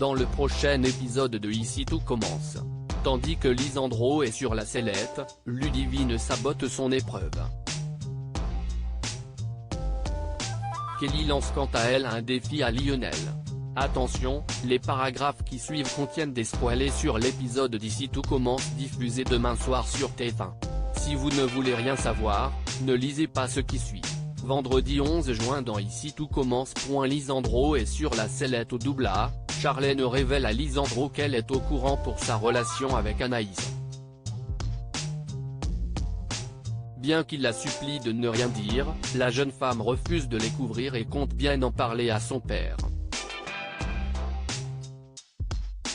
dans le prochain épisode de Ici tout commence. Tandis que Lisandro est sur la sellette, Ludivine sabote son épreuve. Kelly lance quant à elle un défi à Lionel. Attention, les paragraphes qui suivent contiennent des spoilers sur l'épisode d'Ici tout commence diffusé demain soir sur TF1. Si vous ne voulez rien savoir, ne lisez pas ce qui suit. Vendredi 11 juin dans Ici tout commence. Lisandro est sur la sellette au double A, Charlène révèle à Lisandro qu'elle est au courant pour sa relation avec Anaïs. Bien qu'il la supplie de ne rien dire, la jeune femme refuse de les couvrir et compte bien en parler à son père.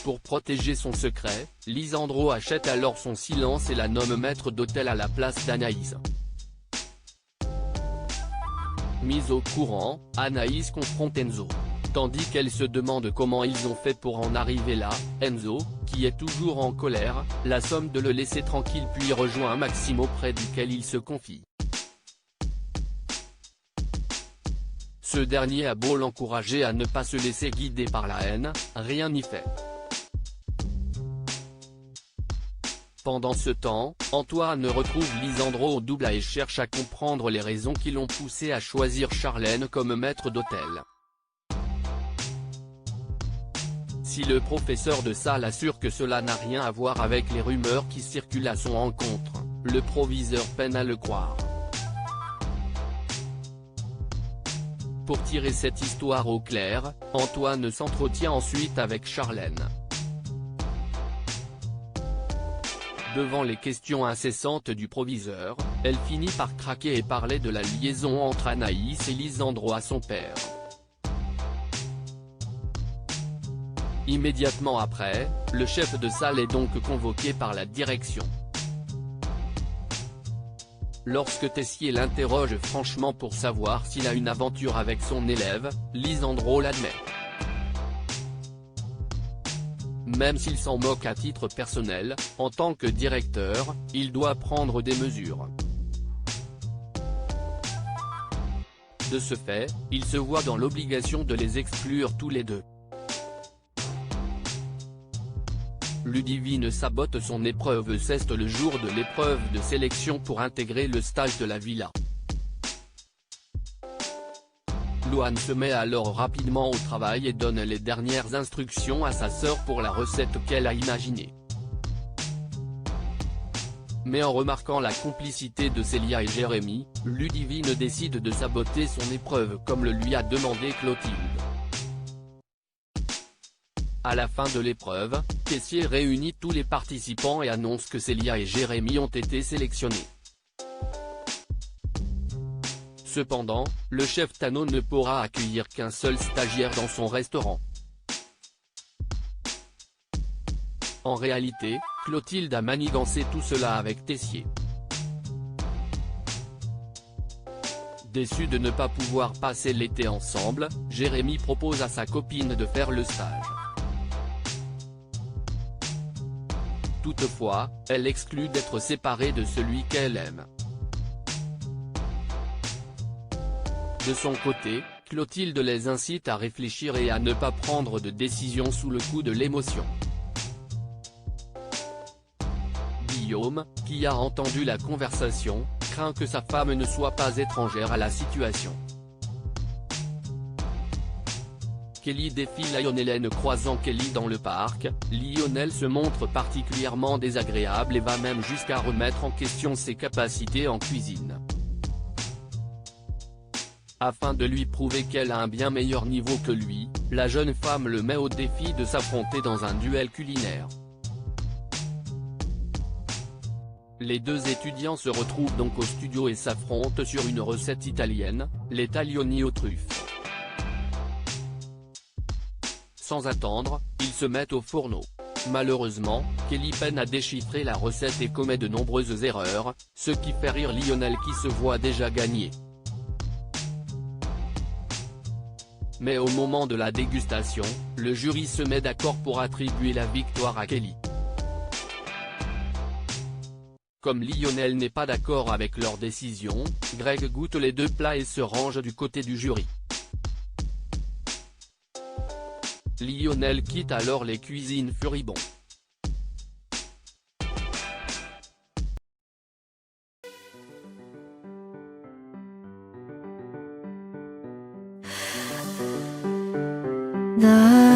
Pour protéger son secret, Lisandro achète alors son silence et la nomme maître d'hôtel à la place d'Anaïs. Mise au courant, Anaïs confronte Enzo. Tandis qu'elle se demande comment ils ont fait pour en arriver là, Enzo, qui est toujours en colère, la somme de le laisser tranquille puis rejoint Maxime auprès duquel il se confie. Ce dernier a beau l'encourager à ne pas se laisser guider par la haine, rien n'y fait. Pendant ce temps, Antoine retrouve Lisandro au double A et cherche à comprendre les raisons qui l'ont poussé à choisir Charlène comme maître d'hôtel. Si le professeur de salle assure que cela n'a rien à voir avec les rumeurs qui circulent à son encontre, le proviseur peine à le croire. Pour tirer cette histoire au clair, Antoine s'entretient ensuite avec Charlène. Devant les questions incessantes du proviseur, elle finit par craquer et parler de la liaison entre Anaïs et Lisandro à son père. Immédiatement après, le chef de salle est donc convoqué par la direction. Lorsque Tessier l'interroge franchement pour savoir s'il a une aventure avec son élève, Lisandro l'admet. Même s'il s'en moque à titre personnel, en tant que directeur, il doit prendre des mesures. De ce fait, il se voit dans l'obligation de les exclure tous les deux. Ludivine sabote son épreuve. C'est le jour de l'épreuve de sélection pour intégrer le stage de la villa. Louane se met alors rapidement au travail et donne les dernières instructions à sa sœur pour la recette qu'elle a imaginée. Mais en remarquant la complicité de Célia et Jérémy, Ludivine décide de saboter son épreuve comme le lui a demandé Clotilde. À la fin de l'épreuve, Tessier réunit tous les participants et annonce que Célia et Jérémy ont été sélectionnés. Cependant, le chef Tano ne pourra accueillir qu'un seul stagiaire dans son restaurant. En réalité, Clotilde a manigancé tout cela avec Tessier. Déçu de ne pas pouvoir passer l'été ensemble, Jérémy propose à sa copine de faire le stage. Toutefois, elle exclut d'être séparée de celui qu'elle aime. De son côté, Clotilde les incite à réfléchir et à ne pas prendre de décision sous le coup de l'émotion. Guillaume, qui a entendu la conversation, craint que sa femme ne soit pas étrangère à la situation. Kelly défie Lionel. Croisant Kelly dans le parc, Lionel se montre particulièrement désagréable et va même jusqu'à remettre en question ses capacités en cuisine. Afin de lui prouver qu'elle a un bien meilleur niveau que lui, la jeune femme le met au défi de s'affronter dans un duel culinaire. Les deux étudiants se retrouvent donc au studio et s'affrontent sur une recette italienne, les taglioni aux truffes. Sans attendre, ils se mettent au fourneau. Malheureusement, Kelly peine à déchiffrer la recette et commet de nombreuses erreurs, ce qui fait rire Lionel qui se voit déjà gagner. Mais au moment de la dégustation, le jury se met d'accord pour attribuer la victoire à Kelly. Comme Lionel n'est pas d'accord avec leur décision, Greg goûte les deux plats et se range du côté du jury. Lionel quitte alors les cuisines furibond. 나